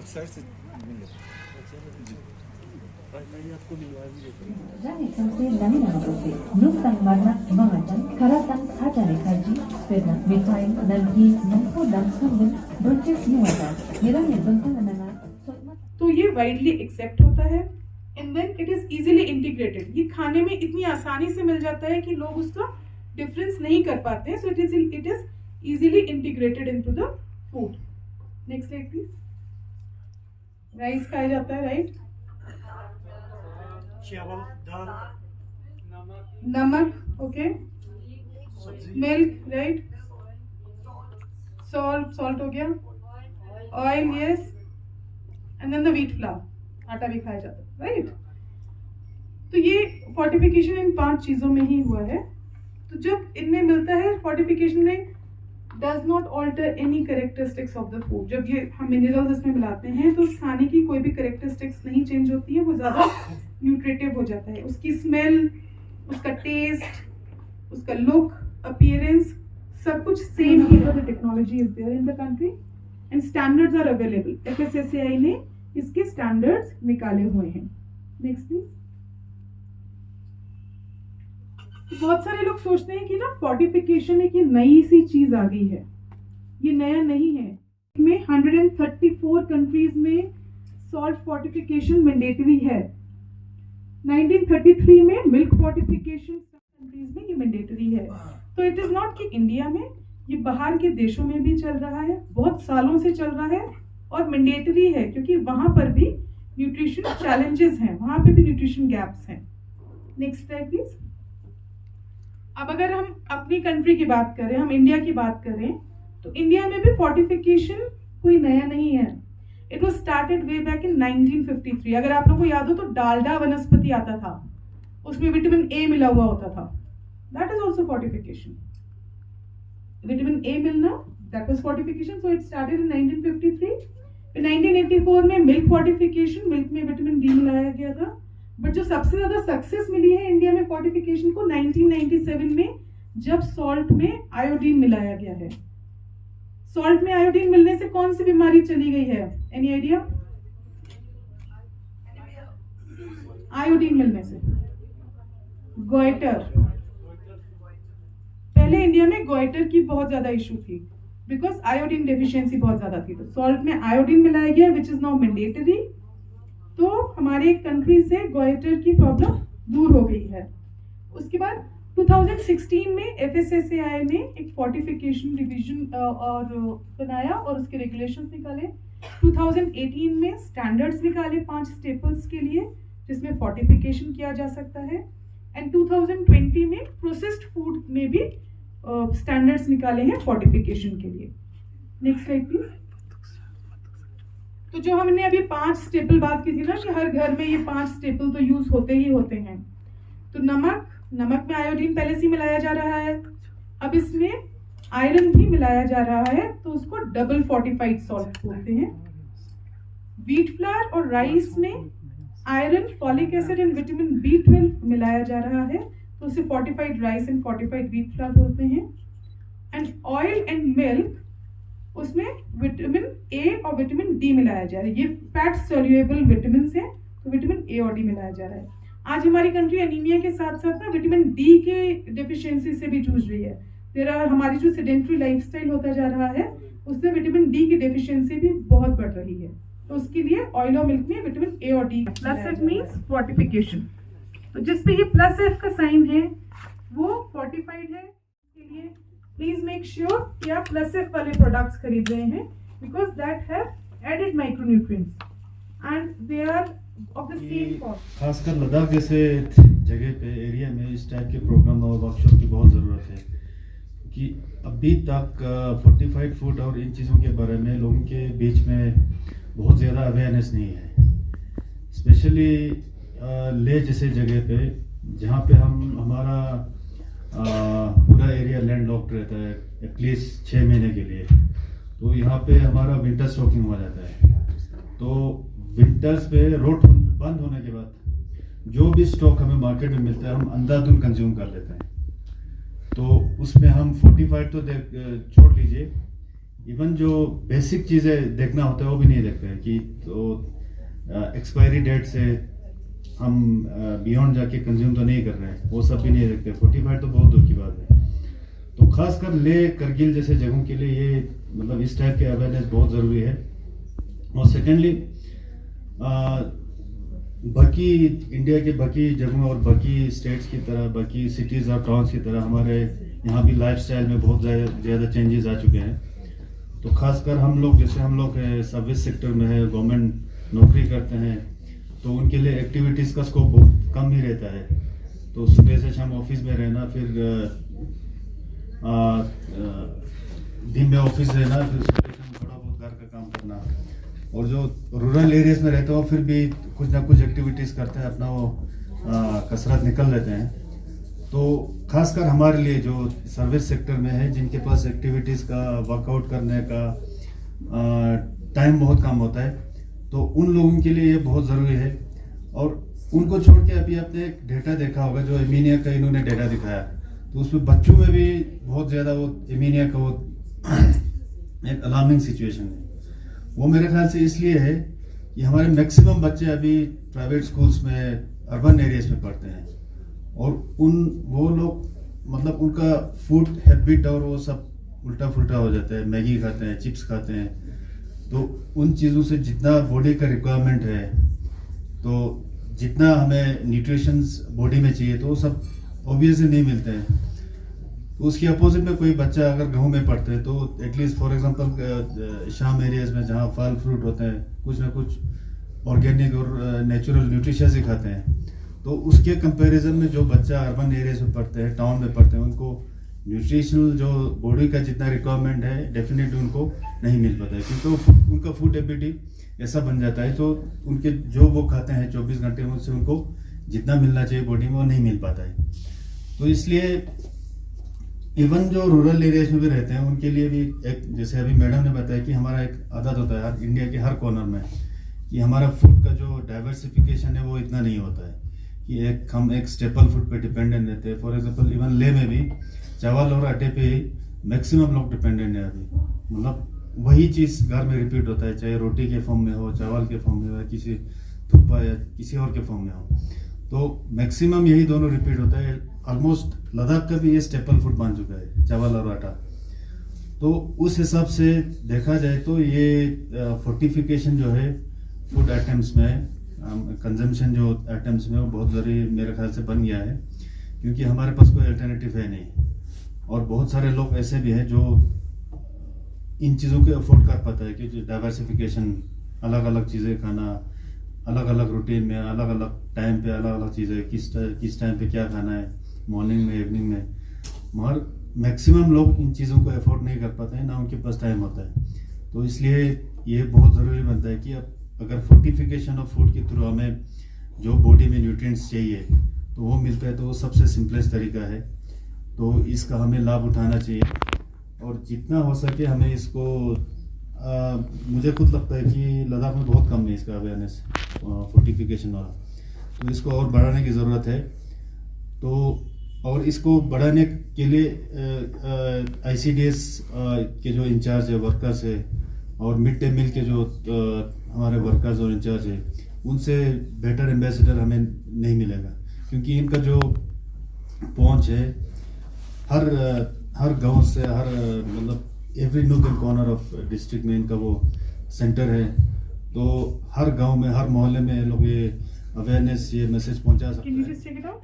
Side से मिल लेते जी। Sampai lain nama putih, nuktan warna mengatan, karatan saja kaji, sepeda, mitain, nalgi, nangko dan sabun, bunches nuada, nilai bentang nana. तो ये widely accept होता है and then it is easily integrated. ये खाने में इतनी आसानी से मिल जाता है कि लोग उसका डिफरेंस नहीं कर पाते हैं। So it is easily integrated into the food. Next slide please. Rice खाया जाता है, राइट? चावल, दाल, नमक, ओके, मिल्क, राइट, सॉल्ट हो गया, oil, yes, and then the wheat flour, आटा भी खाया जाता है, राइट? तो ये फोर्टिफिकेशन इन 5 चीजों में ही हुआ है। तो जब इनमें मिलता है फोर्टिफिकेशन में does not alter any characteristics of the food. जब ये हम मिनरल्स इसमें मिलाते हैं तो उस खाने की कोई भी कैरेक्टरिस्टिक्स नहीं चेंज होती है, वो ज़्यादा न्यूट्रिटिव हो जाता है। उसकी स्मेल, उसका टेस्ट, उसका लुक, अपीयरेंस, सब कुछ सेम ही। The technology is there in the country and standards are available. FSSAI ने इसके स्टैंडर्ड्स निकाले हुए हैं। Next please. बहुत सारे लोग सोचते हैं कि ना फोर्टिफिकेशन एक नई सी चीज आ गई है। ये नया नहीं है। में 134 कंट्रीज में सॉल्ट फोर्टिफिकेशन मैंडेटरी है। 1933 में मिल्क फोर्टिफिकेशन कंट्रीज में ये मैंडेटरी है। तो इट इज नॉट कि इंडिया में, ये बाहर के देशों में भी चल रहा है, बहुत सालों से चल रहा है और मैंडेटरी है क्योंकि वहां पर भी न्यूट्रिशन चैलेंजेस हैं, वहां पे भी न्यूट्रिशन गैप्स हैं। Next slide please. अब अगर हम अपनी कंट्री की बात करें, हम इंडिया की बात करें, तो इंडिया में भी फोर्टिफिकेशन कोई नया नहीं है। It was started way back in 1953। अगर आप लोगों को याद हो तो डालडा वनस्पति आता था, उसमें विटामिन ए मिला हुआ होता था, that is also fortification. Vitamin A मिलना, that was fortification. So it started in 1953। फिर 1984 में मिल्क फोर्टिफिकेशन, मिल्क में विटामिन डी मिलाया गया था। बट जो सबसे ज्यादा सक्सेस मिली है इंडिया में फोर्टिफिकेशन को 1997 में, जब सॉल्ट में आयोडीन मिलाया गया है। सॉल्ट में आयोडीन मिलने से कौन सी बीमारी चली गई है? Any idea? आयोडीन मिलने से गोइटर। पहले इंडिया में गोइटर की बहुत ज्यादा इशू थी बिकॉज आयोडीन डेफिशिएंसी बहुत ज्यादा थी। तो सॉल्ट में आयोडीन मिलाया गया विच इज नाउ मैंडेटरी। तो हमारे कंट्री से गोइटर की प्रॉब्लम दूर हो गई है। उसके बाद 2016 में FSSAI ने एक फोर्टिफिकेशन डिवीजन और बनाया और उसके रेगुलेशंस निकाले। 2018 में स्टैंडर्ड्स निकाले 5 स्टेपल्स के लिए जिसमें फोर्टिफिकेशन किया जा सकता है। एंड 2020 में प्रोसेस्ड फूड में भी स्टैंडर्ड्स निकाले हैं फोर्टिफिकेशन के लिए। Next slide please. तो जो हमने अभी 5 स्टेपल बात की थी ना कि हर घर में ये 5 स्टेपल तो यूज होते ही होते हैं। तो नमक में आयोडीन पहले से मिलाया जा रहा है, अब इसमें आयरन भी मिलाया जा रहा है तो उसको डबल फोर्टिफाइड सॉल्ट बोलते हैं। व्हीट फ्लावर और राइस में iron, folic acid and vitamin B12 मिलाया जा रहा है तो उसे fortified rice and fortified wheat flour बोलते हैं। एंड ऑयल एंड मिल्क, उसमें विटामिन ए और विटामिन डी मिलाया जा रहा है। ये फैट सोल्यूएबल विटामिन है तो विटामिन ए और डी मिलाया जा रहा है। आज हमारी कंट्री एनीमिया के साथ साथ ना विटामिन डी के डेफिशिएंसी से भी जूझ रही है। हमारी जो सेडेंटरी लाइफस्टाइल होता जा रहा है उससे विटामिन डी की डेफिशिएंसी भी बहुत बढ़ रही है। तो उसके लिए ऑयल और मिल्क में विटामिन ए और D. Plus F means fortification. तो जिस पे ये प्लस एफ का साइन है वो फोर्टिफाइड है। इसके लिए प्लीज मेक श्योर कि आप प्लस एफ वाले प्रोडक्ट्स खरीद रहे हैं because that have added micronutrients and they are of the same cost. खासकर लद्दाख जैसे जगह पे एरिया में इस टाइप के प्रोग्राम और वर्कशॉप की बहुत ज़रूरत है कि अभी तक फोर्टिफाइड फूड और इन चीज़ों के बारे में लोगों के बीच में बहुत ज़्यादा अवेयरनेस नहीं है। स्पेशली ले जैसे जगह पे जहाँ पे हमारा पूरा एरिया लैंड लॉक्ड रहता है एटलीस्ट 6 महीने के लिए। तो यहाँ पे हमारा विंटर स्टॉकिंग हो जाता है। तो विंटर्स पे रोड बंद होने के बाद जो भी स्टॉक हमें मार्केट में मिलता है हम अंधाधुंध कंज्यूम कर लेते हैं। तो उसमें हम फोर्टिफाइड तो छोड़ लीजिए, इवन जो बेसिक चीज़ें देखना होता है वो भी नहीं देखते हैं कि तो एक्सपायरी डेट से हम बियॉन्ड जाके कंज्यूम तो नहीं कर रहे हैं, वो सब भी नहीं देखते। 45 तो बहुत दूर की बात है। तो खासकर ले करगिल जैसे जगहों के लिए ये मतलब इस टाइप के अवेयरनेस बहुत ज़रूरी है। और सेकेंडली बाकी इंडिया के बाकी जगहों और बाकी स्टेट्स की तरह, बाकी सिटीज़ और टाउन्स की तरह हमारे यहाँ भी लाइफस्टाइल में बहुत ज़्यादा चेंजेस आ चुके हैं। तो खासकर हम लोग सर्विस सेक्टर में है, गवर्नमेंट नौकरी करते हैं, तो उनके लिए एक्टिविटीज़ का स्कोप बहुत कम ही रहता है। तो सुबह से शाम ऑफिस में रहना, फिर दिन में ऑफिस रहना, फिर सुबह शाम थोड़ा बहुत घर का काम करना। और जो रूरल एरियाज में रहते हो फिर भी कुछ ना कुछ एक्टिविटीज़ करते हैं, अपना वो कसरत निकल लेते हैं। तो खासकर हमारे लिए जो सर्विस सेक्टर में है, जिनके पास एक्टिविटीज़ का वर्कआउट करने का टाइम बहुत कम होता है, तो उन लोगों के लिए ये बहुत ज़रूरी है। और उनको छोड़ के अभी आपने एक डेटा देखा होगा जो एमीनिया का इन्होंने डेटा दिखाया, तो उसमें बच्चों में भी बहुत ज़्यादा वो एमीनिया का वो एक अलार्मिंग सिचुएशन है। वो मेरे ख्याल से इसलिए है कि हमारे मैक्सिमम बच्चे अभी प्राइवेट स्कूल्स में अर्बन एरियाज में पढ़ते हैं, और वो लोग मतलब उनका फूड हैबिट और वो सब उल्टा फुल्टा हो जाता है। मैगी खाते हैं, चिप्स खाते हैं, तो उन चीज़ों से जितना बॉडी का रिक्वायरमेंट है, तो जितना हमें न्यूट्रिशंस बॉडी में चाहिए, तो वो सब ऑब्वियसली नहीं मिलते हैं। तो उसके अपोजिट में कोई बच्चा अगर गाँव में पढ़ते हैं, तो एटलीस्ट फॉर एग्जांपल शाम एरियाज में जहाँ फल फ्रूट होते हैं, कुछ ना कुछ ऑर्गेनिक और नेचुरल न्यूट्रिशियस ही खाते हैं, तो उसके कंपैरिजन में जो बच्चा अर्बन एरियाज में पढ़ते हैं, टाउन में पढ़ते हैं, उनको न्यूट्रिशनल जो बॉडी का जितना रिक्वायरमेंट है डेफिनेटली उनको नहीं मिल पाता है, क्योंकि उनका फूड हैबिट ही ऐसा बन जाता है। तो उनके जो वो खाते हैं 24 घंटे में, उससे उनको जितना मिलना चाहिए बॉडी में वो नहीं मिल पाता है। तो इसलिए इवन जो रूरल एरियाज में भी रहते हैं उनके लिए भी एक, जैसे अभी मैडम ने बताया कि हमारा एक आदत होता है इंडिया के हर कॉर्नर में कि हमारा फूड का जो डाइवर्सिफिकेशन है वो इतना नहीं होता है कि हम एक स्टेपल फूड पे डिपेंडेंट रहते हैं। फॉर एग्जांपल इवन ले में भी चावल और आटे पे ही मैक्सिमम लोग डिपेंडेंट है अभी, मतलब वही चीज़ घर में रिपीट होता है, चाहे रोटी के फॉर्म में हो, चावल के फॉर्म में हो, किसी थुप्पा या किसी और के फॉर्म में हो, तो मैक्सिमम यही दोनों रिपीट होता है। ऑलमोस्ट लद्दाख का भी ये स्टेपल फूड बन चुका है, चावल और आटा। तो उस हिसाब से देखा जाए तो ये फोर्टिफिकेशन जो है फूड आइटम्स में, कंजम्पशन जो आइटम्स में, वो बहुत ज़रूरी मेरे ख्याल से बन गया है, क्योंकि हमारे पास कोई अल्टरनेटिव है नहीं। और बहुत सारे लोग ऐसे भी हैं जो इन चीज़ों को अफोर्ड कर पाता है, कि डाइवर्सिफिकेशन, अलग अलग चीज़ें खाना, अलग अलग रूटीन में, अलग अलग टाइम पे अलग अलग चीज़ें, किस टाइम पे क्या खाना है, मॉर्निंग में, इवनिंग में। मगर मैक्सिमम लोग इन चीज़ों को अफोर्ड नहीं कर पाते हैं, ना उनके पास टाइम होता है। तो इसलिए ये बहुत ज़रूरी बनता है कि अब अगर फोर्टिफिकेशन ऑफ फूड के थ्रू हमें जो बॉडी में न्यूट्रिएंट्स चाहिए तो वो मिलता है, तो वो सबसे सिंपलेस्ट तरीका है। तो इसका हमें लाभ उठाना चाहिए, और जितना हो सके हमें इसको मुझे खुद लगता है कि लद्दाख में बहुत कम है इसका अवेयरनेस फोर्टिफिकेशन वाला, तो इसको और बढ़ाने की ज़रूरत है। तो और इसको बढ़ाने के लिए ICDS के जो इंचार्ज है, वर्कर्स है, और मिड डे मील के जो हमारे वर्कर्स और इंचार्ज है, उनसे बेटर एम्बेसडर हमें नहीं मिलेगा, क्योंकि इनका जो पहुंच है हर गांव से, हर मतलब every nook and corner of district में इनका वो सेंटर है। तो हर गांव में, हर मोहल्ले में लोग ये अवेयरनेस, ये मैसेज पहुंचा सकते हैं।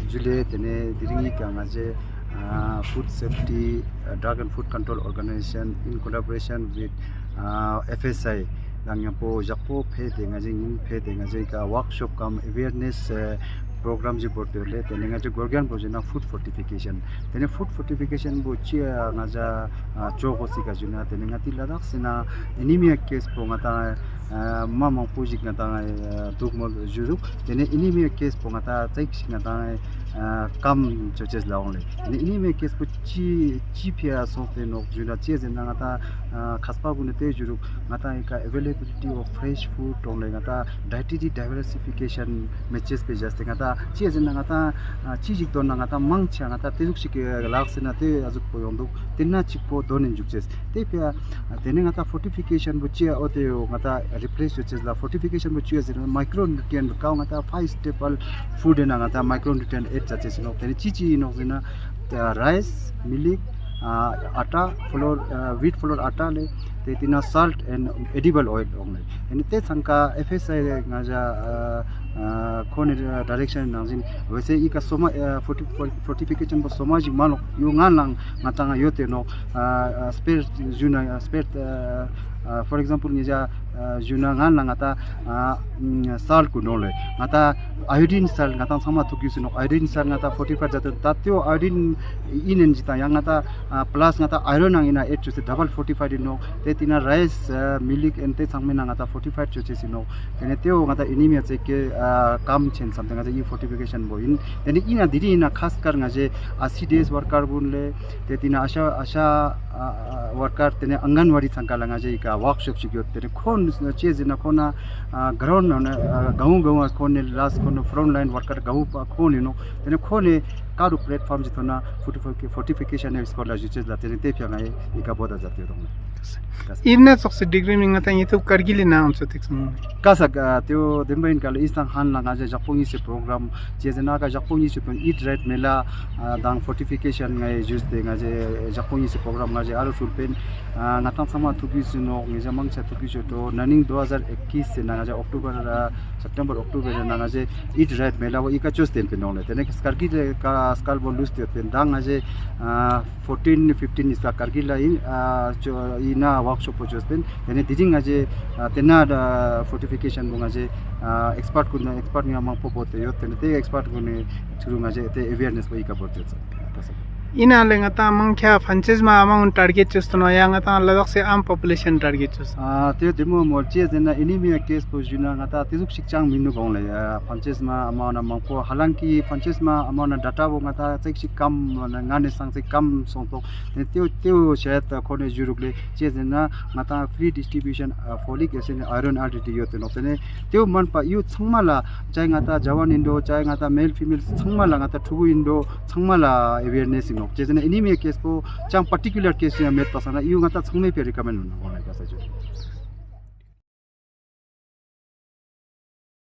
जुले तने दिरिंगी कांगाजे food safety drug and food control organisation in collaboration with FSI Langyapo Japo Pay Dengajing Pay Dengajika workshop come awareness program ji bote le teninga je gorgan bojena food fortification tene food fortification bo chia ngaja chogosi ka juna teninga ti ladak sina anemia case pongata mama pujik ngata dugmol juruk tene anemia case pongata taik ngata kam choches laongle ini me kes po chi phia so te nok juna che zen nga ta khaspa gun te juru ngata ka availability of fresh food tong le ngata dietary diversification matches pe jaste ngata che zen nga ta chi jik don nga ta mang cha nga ta te juk sik lak sena te azuk po yong du tinna chik po donin jukches te pya tene nga ta fortification bu che ote nga ta replace choches la fortification bu che zen micronutrient ka nga ta 5 staple food na nga ta micronutrient 8 chaches no tene chi no zena rice milk atta flour wheat flour atta le te tina salt and edible oil only and te sangka FSI nga ja khone direction nangin wese ika soma fortification bo somaji mano yu nganlang ngatanga yote no spare juna spare for example nija juna nganlang ngata salt ku nole ngata iodine salt ngata sama tukis no iodine salt ngata 45 jata tatyo iodine inen jita yang ngata plus ngata iron ang ina 8 chuse double 45 no te tina rice milk and te sangmena ngata 45 chuse no tene teo ngata anemia check ke kam chen something ngata e fortification bo in tene ina diri ina khas kar ngaje 80 days worker bunle te tina asha worker tene anganwadi sangkala ngaje ka workshop chigyo tene khon cheze na khona ground na gaung khone last khone front line worker gaung pa khone no tene khone karu platform jitona fortification is for la juches la tene te phya ngai ika boda jate dong इन्ना सक्से degree में ngata ये तो करगिल नाम से तक सम kasa त्यो दिनबैन काले इस्तां हान लगा जे जपोंगी से प्रोग्राम जेजना का जपोंगी से ईट राइट मेला दांग फोर्टिफिकेशन ngai जुस दे ngaje जपोंगी से प्रोग्राम ngaje आरो सुलपेन नातां समा थुकी सुनो ngeja mangcha थुकी जो ननिंग 2021 से ngaje अक्टोबर सितंबर अक्टोबर ngaje ईट राइट मेला वो इका चोस दिन पे नोले तने करगिल का स्काल बोलुस ते दांग ngaje 14 15 इस Kargil ina workshop chos ben tene dijing ngaje tena fortification bo ngaje expert nga mang po bote yo tene te expert gune churu ngaje te awareness bo ika bote ina le ngata mang kya franchise ma amount target chestuno ya ngata ladakh se am population target chus te demo morche jena anemia case po juna ngata tizuk sikchang minu gong le franchise ma amana mang po halanki franchise ma amana data bo ngata chek sikam ngane sang se kam song to teo shet khone jurukle che jena ngata free distribution folic acid iron RDT yo te no tene teo man pa yu changmala chai ngata jawan indo chai ngata male female changmala ngata thubu indo changmala awareness जेजना anaemia case को चांग particular case या मेट पसना यु ngata changme pe recommend na wala ka sa ju